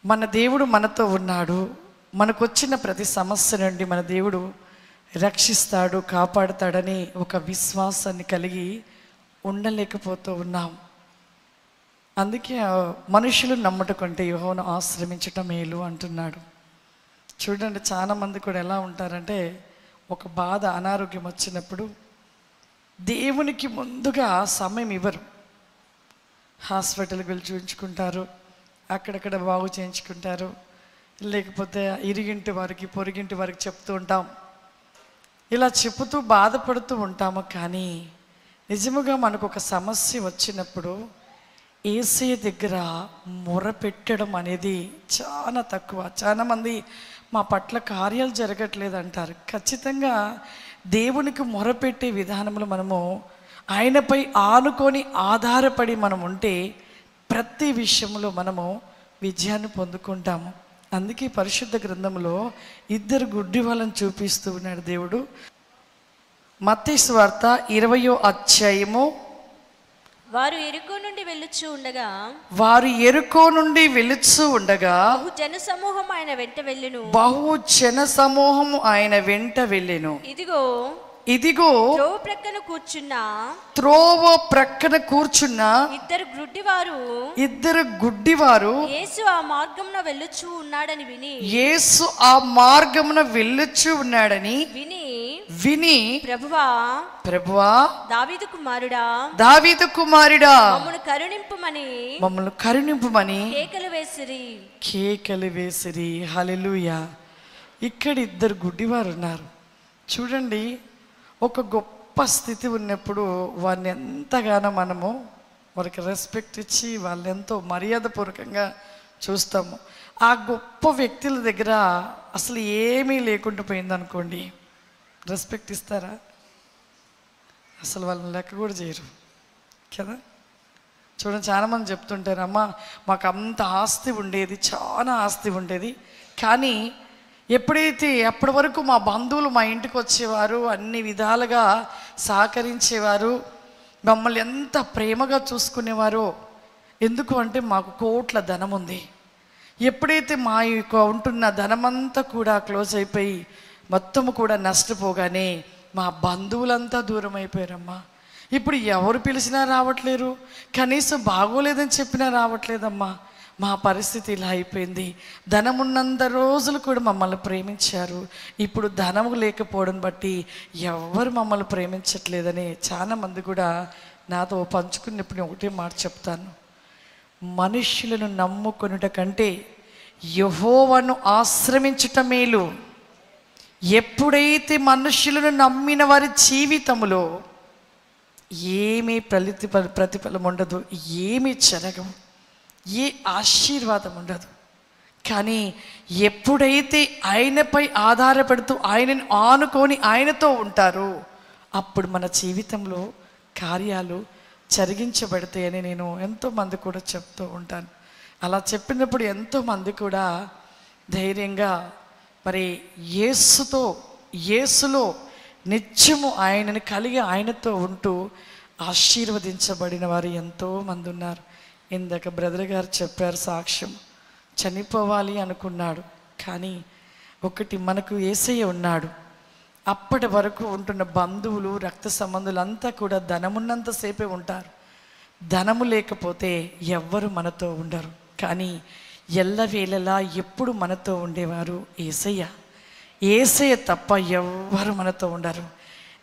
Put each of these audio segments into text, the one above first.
మన దేవుడు మనతో ఉన్నాడు, మనకొచ్చిన ప్రతి సమస్య నుండి మన దేవుడు రక్షిస్తాడు, కాపాడుతాడని ఒక విశ్వాసాన్ని కలిగి ఉండలేకపోతూ ఉన్నాం. అందుకే మనుషులు నమ్మట కంటే యెహోవాను ఆశ్రయించటం మేలు అంటున్నాడు. చూడండి, చాలామంది కూడా ఎలా ఉంటారంటే, ఒక బాధ అనారోగ్యం వచ్చినప్పుడు దేవునికి ముందుగా సమయం ఇవ్వరు. హాస్పిటల్కి వెళ్ళి చూపించుకుంటారు, అక్కడక్కడ బాగు చేయించుకుంటారు, లేకపోతే ఇరిగింటి వారికి పొరిగింటి వారికి చెప్తూ ఉంటాం. ఇలా చెబుతూ బాధపడుతూ ఉంటాము. కానీ నిజముగా మనకు ఒక సమస్య వచ్చినప్పుడు యేసయ్య దగ్గర మొరపెట్టడం అనేది చాలా తక్కువ. చాలామంది మా పట్ల కార్యాలు జరగట్లేదు అంటారు. ఖచ్చితంగా దేవునికి మొరపెట్టే విధానంలో మనము ఆయనపై ఆనుకొని ఆధారపడి మనం ఉంటే ప్రతి విషయంలో మనము విజయాన్ని పొందుకుంటాము. అందుకే పరిశుద్ధ గ్రంథంలో ఇద్దరు గుడ్డి వాళ్ళని చూపిస్తూ ఉన్నాడు దేవుడు. మత్తయి సువార్త 20వ అధ్యాయము. వారు ఎరుకో నుండి వెళ్ళుచూ ఉండగా బహు జన సమూహం ఆయన వెంట వెళ్ళెను. ఇదిగో త్రోవ ప్రక్కన కూర్చున్న ఇద్దరు గుడ్డివారు యేసు ఆ మార్గమున వెళ్ళుచు ఉన్నాడని విని ప్రభువా దావీదు కుమారుడా మమ్మల్ని కరుణింపుమని కేకలు వేసిరి. హల్లెలూయా. ఇక్కడ ఇద్దరు గుడ్డివారు ఉన్నారు. చూడండి, ఒక గొప్ప స్థితి ఉన్నప్పుడు వారిని ఎంతగానో మనము వారికి రెస్పెక్ట్ ఇచ్చి వాళ్ళని ఎంతో మర్యాదపూర్వకంగా చూస్తాము. ఆ గొప్ప వ్యక్తుల దగ్గర అసలు ఏమీ లేకుండా పోయిందనుకోండి, రెస్పెక్ట్ ఇస్తారా? అసలు వాళ్ళని లెక్క కూడా చేయరు కదా. చూడండి, చాలామంది చెప్తుంటారు, అమ్మ మాకు అంత ఆస్తి ఉండేది, చాలా ఆస్తి ఉండేది, కానీ ఎప్పుడైతే అప్పటి వరకు మా బంధువులు మా ఇంటికి వచ్చేవారు, అన్ని విధాలుగా సహకరించేవారు, మమ్మల్ని ఎంత ప్రేమగా చూసుకునేవారో. ఎందుకు అంటే మాకు కోట్ల ధనం ఉంది. ఎప్పుడైతే మా యొక్క ఉంటున్న ధనమంతా కూడా క్లోజ్ అయిపోయి మొత్తము కూడా నష్టపోగానే మా బంధువులంతా దూరం అయిపోయారమ్మా. ఇప్పుడు ఎవరు పిలిచినా రావట్లేరు, కనీసం బాగోలేదని చెప్పినా రావట్లేదమ్మా. మా పరిస్థితి ఇలా అయిపోయింది. ధనమున్నంత రోజులు కూడా మమ్మల్ని ప్రేమించారు, ఇప్పుడు ధనము లేకపోవడం బట్టి ఎవరు మమ్మల్ని ప్రేమించట్లేదని చాలామంది కూడా నాతో పంచుకున్నప్పుడు ఒకటే మాట చెప్తాను, మనుష్యులను నమ్ముకొనుట కంటే యెహోవాను ఆశ్రయించుట మేలు. ఎప్పుడైతే మనుష్యులను నమ్మిన వారి జీవితంలో ఏమీ ప్రతిఫలం ఉండదు, ఏమీ జరగవు, ఏ ఆశీర్వాదం ఉండదు. కానీ ఎప్పుడైతే ఆయనపై ఆధారపడుతూ ఆయనను ఆనుకొని ఆయనతో ఉంటారో అప్పుడు మన జీవితంలో కార్యాలు జరిగించబడతాయని నేను ఎంతోమంది కూడా చెప్తూ ఉంటాను. అలా చెప్పినప్పుడు ఎంతోమంది కూడా ధైర్యంగా మరి యేసులో నిత్యము ఆయనని కలిగి ఆయనతో ఉంటూ ఆశీర్వదించబడిన వారు ఎంతోమంది ఉన్నారు. ఇందాక బ్రదర్ గారు చెప్పారు సాక్ష్యం, చనిపోవాలి అనుకున్నాడు, కానీ ఒకటి మనకు యేసయ్య ఉన్నాడు. అప్పటి వరకు ఉంటున్న బంధువులు రక్త సంబంధులు అంతా కూడా ధనమున్నంతసేపే ఉంటారు, ధనము లేకపోతే ఎవ్వరు మనతో ఉండరు. కానీ ఎల్లవేళలా ఎప్పుడు మనతో ఉండేవారు యేసయ్య తప్ప ఎవ్వరు మనతో ఉండరు.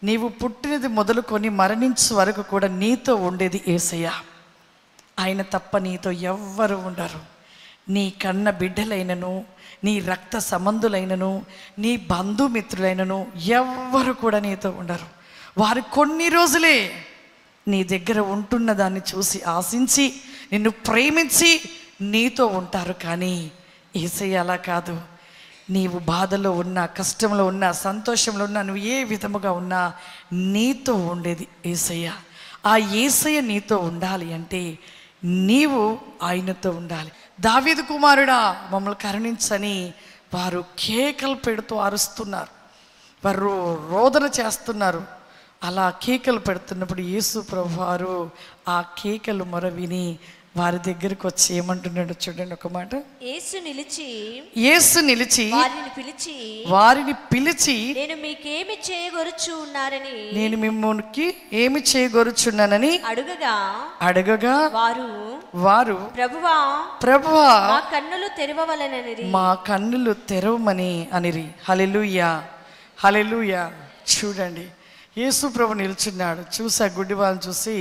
నీవు పుట్టినది మొదలుకొని మరణించే వరకు కూడా నీతో ఉండేది యేసయ్య. ఆయన తప్ప నీతో ఎవ్వరు ఉండరు. నీ కన్న బిడ్డలైనను, నీ రక్త సంబంధులైనను, నీ బంధుమిత్రులైనను ఎవ్వరు కూడా నీతో ఉండరు. వారు కొన్ని రోజులే నీ దగ్గర ఉంటున్న దాన్ని చూసి ఆశించి నిన్ను ప్రేమించి నీతో ఉంటారు. కానీ యేసయ్య అలా కాదు. నీవు బాధలో ఉన్నా, కష్టంలో ఉన్నా, సంతోషంలో ఉన్నా, నువ్వు ఏ విధముగా ఉన్నా నీతో ఉండేది యేసయ్య. ఆ యేసయ్య నీతో ఉండాలి అంటే నీవు ఆయనతో ఉండాలి. దావీదు కుమారుడా మమ్మల్ని కరుణించని వారు కేకలు పెడుతూ అరుస్తున్నారు, వారు రోదన చేస్తున్నారు. అలా కేకలు పెడుతున్నప్పుడు యేసు ప్రభువారు ఆ కేకలు మొర విని వారి దగ్గరికి వచ్చి ఏమంటున్నాడు చూడండి ఒక మాట. యేసు నిలిచి వారిని పిలిచి నేను మీకేమి చేయగొరుచున్నారని నేను మిమ్మల్ని ఏమి చేయగొరుచున్నానని అడగగా వారు ప్రభువా మా కన్నులు తెరవవలెనని మా కన్నులు తెరవమని అనిరి. హల్లెలూయా హల్లెలూయా. చూడండి, యేసు ప్రభు నిల్చున్నాడు. చూసా గుడ్డి వాళ్ళని చూసి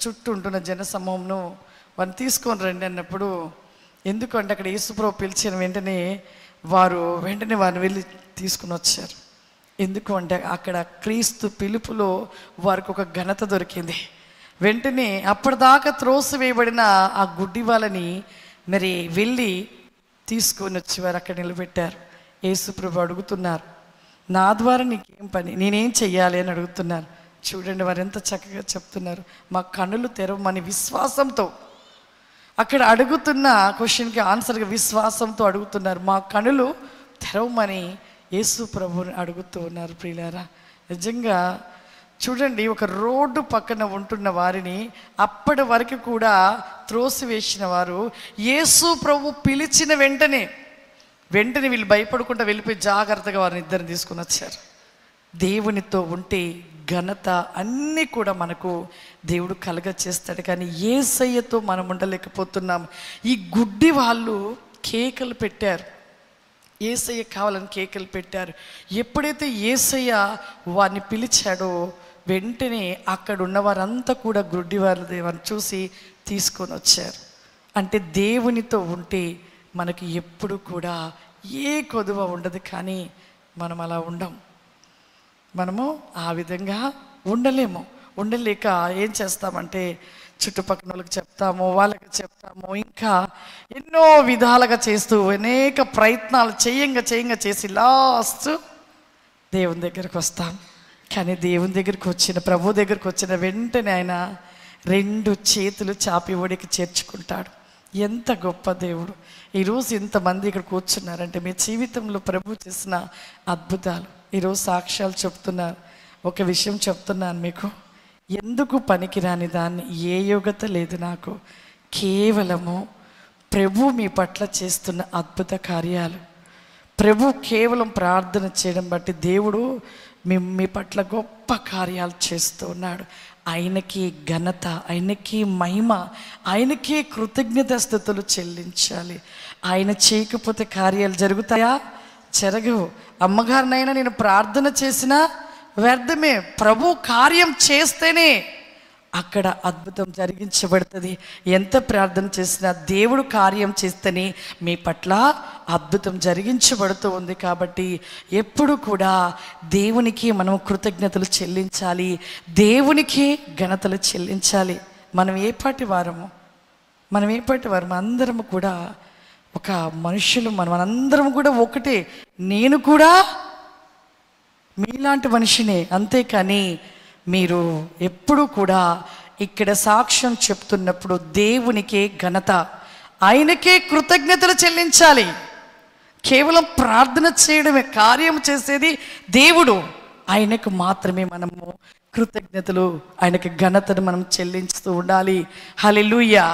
చుట్టూ ఉంటున్న జన సమూహంను వారిని తీసుకొని రండి అన్నప్పుడు, ఎందుకంటే అక్కడ యేసు ప్రభు పిలిచిన వెంటనే వారిని వెళ్ళి తీసుకుని వచ్చారు. ఎందుకు అంటే అక్కడ క్రీస్తు పిలుపులో వారికి ఒక ఘనత దొరికింది. వెంటనే అప్పటిదాకా త్రోసివేయబడిన ఆ గుడ్డి వాళ్ళని మరి వెళ్ళి తీసుకొని వచ్చి వారు అక్కడ నిలబెట్టారు. యేసు ప్రభు అడుగుతున్నారు, నా ద్వారా నీకేం పని, నేనేం చెయ్యాలి అని అడుగుతున్నారు. చూడండి వారు ఎంత చక్కగా చెప్తున్నారు. మా కన్నులు తెరవమని విశ్వాసంతో, అక్కడ అడుగుతున్న క్వశ్చన్కి ఆన్సర్గా విశ్వాసంతో అడుగుతున్నారు. మా కన్నులు తెరవమని యేసు ప్రభుని అడుగుతూ ఉన్నారు. ప్రియులారా, నిజంగా చూడండి, ఒక రోడ్డు పక్కన ఉంటున్న వారిని అప్పటి వరకు కూడా త్రోసివేసిన వారు యేసు ప్రభు పిలిచిన వెంటనే వీళ్ళు భయపడకుండా వెళ్ళిపోయి జాగ్రత్తగా వారిని ఇద్దరిని తీసుకుని వచ్చారు. దేవునితో ఉంటే ఘనత అన్నీ కూడా మనకు దేవుడు కలుగ చేస్తాడు. కానీ యేసయ్యతో మనం ఉండలేకపోతున్నాం. ఈ గుడ్డి వాళ్ళు కేకలు పెట్టారు, యేసయ్య కావాలని కేకలు పెట్టారు. ఎప్పుడైతే యేసయ్య వారిని పిలిచాడో వెంటనే అక్కడ ఉన్న వారంతా కూడా గుడ్డి వారిని చూసి తీసుకొని వచ్చారు. అంటే దేవునితో ఉంటే మనకి ఎప్పుడు కూడా ఏ కొదువ ఉండదు. కానీ మనం అలా మనము ఆ విధంగా ఉండలేక ఏం చేస్తామంటే చుట్టుపక్కల వాళ్ళకి చెప్తాము, వాళ్ళకి చెప్తాము, ఇంకా ఎన్నో విధాలుగా చేస్తూ అనేక ప్రయత్నాలు చేయంగా చేసి లాస్ట్ దేవుని దగ్గరికి వస్తాం. కానీ దేవుని దగ్గరికి ప్రభు దగ్గరికి వచ్చిన వెంటనే ఆయన 2 చేతులు చాపి ఒడికి చేర్చుకుంటాడు. ఎంత గొప్ప దేవుడు. ఈరోజు ఇంతమంది ఇక్కడ కూర్చున్నారంటే మీ జీవితంలో ప్రభు చేసిన అద్భుతాలు. ఈరోజు సాక్ష్యాలు చెప్తున్నారు. ఒక విషయం చెప్తున్నాను మీకు, ఎందుకు పనికిరాని దాన్ని, ఏ యోగ్యత లేదు నాకు, కేవలము ప్రభు మీ పట్ల చేస్తున్న అద్భుత కార్యాలు. ప్రభు కేవలం ప్రార్థన చేయడం బట్టి దేవుడు మీ పట్ల గొప్ప కార్యాలు చేస్తూ ఉన్నాడు. ఆయనకి ఘనత, ఆయనకి మహిమ, ఆయనకి కృతజ్ఞతాస్తుతులు చెల్లించాలి. ఆయన చేయకపోతే కార్యాలు జరుగుతాయా? జరగవు. అమ్మగారినైనా నేను ప్రార్థన చేసినా వ్యర్థమే. ప్రభు కార్యం చేస్తేనే అక్కడ అద్భుతం జరిగించబడుతుంది. ఎంత ప్రార్థన చేసినా దేవుడు కార్యం చేస్తేనే మీ పట్ల అద్భుతం జరిగించబడుతూ ఉంది. కాబట్టి ఎప్పుడు కూడా దేవునికి మనం కృతజ్ఞతలు చెల్లించాలి, దేవునికి ఘనతలు చెల్లించాలి. మనం ఏ పాటి వారము అందరము కూడా ఒక మనుషులు, మనందరం కూడా ఒకటే. నేను కూడా మీలాంటి మనిషినే. అంతేకాని మీరు ఎప్పుడు కూడా ఇక్కడ సాక్ష్యం చెప్తున్నప్పుడు దేవునికే ఘనత, ఆయనకే కృతజ్ఞతలు చెల్లించాలి. కేవలం ప్రార్థన చేయడమే, కార్యం చేసేది దేవుడు. ఆయనకు మాత్రమే మనము కృతజ్ఞతలు, ఆయనకి ఘనతను మనం చెల్లిస్తూ ఉండాలి. హల్లెలూయా.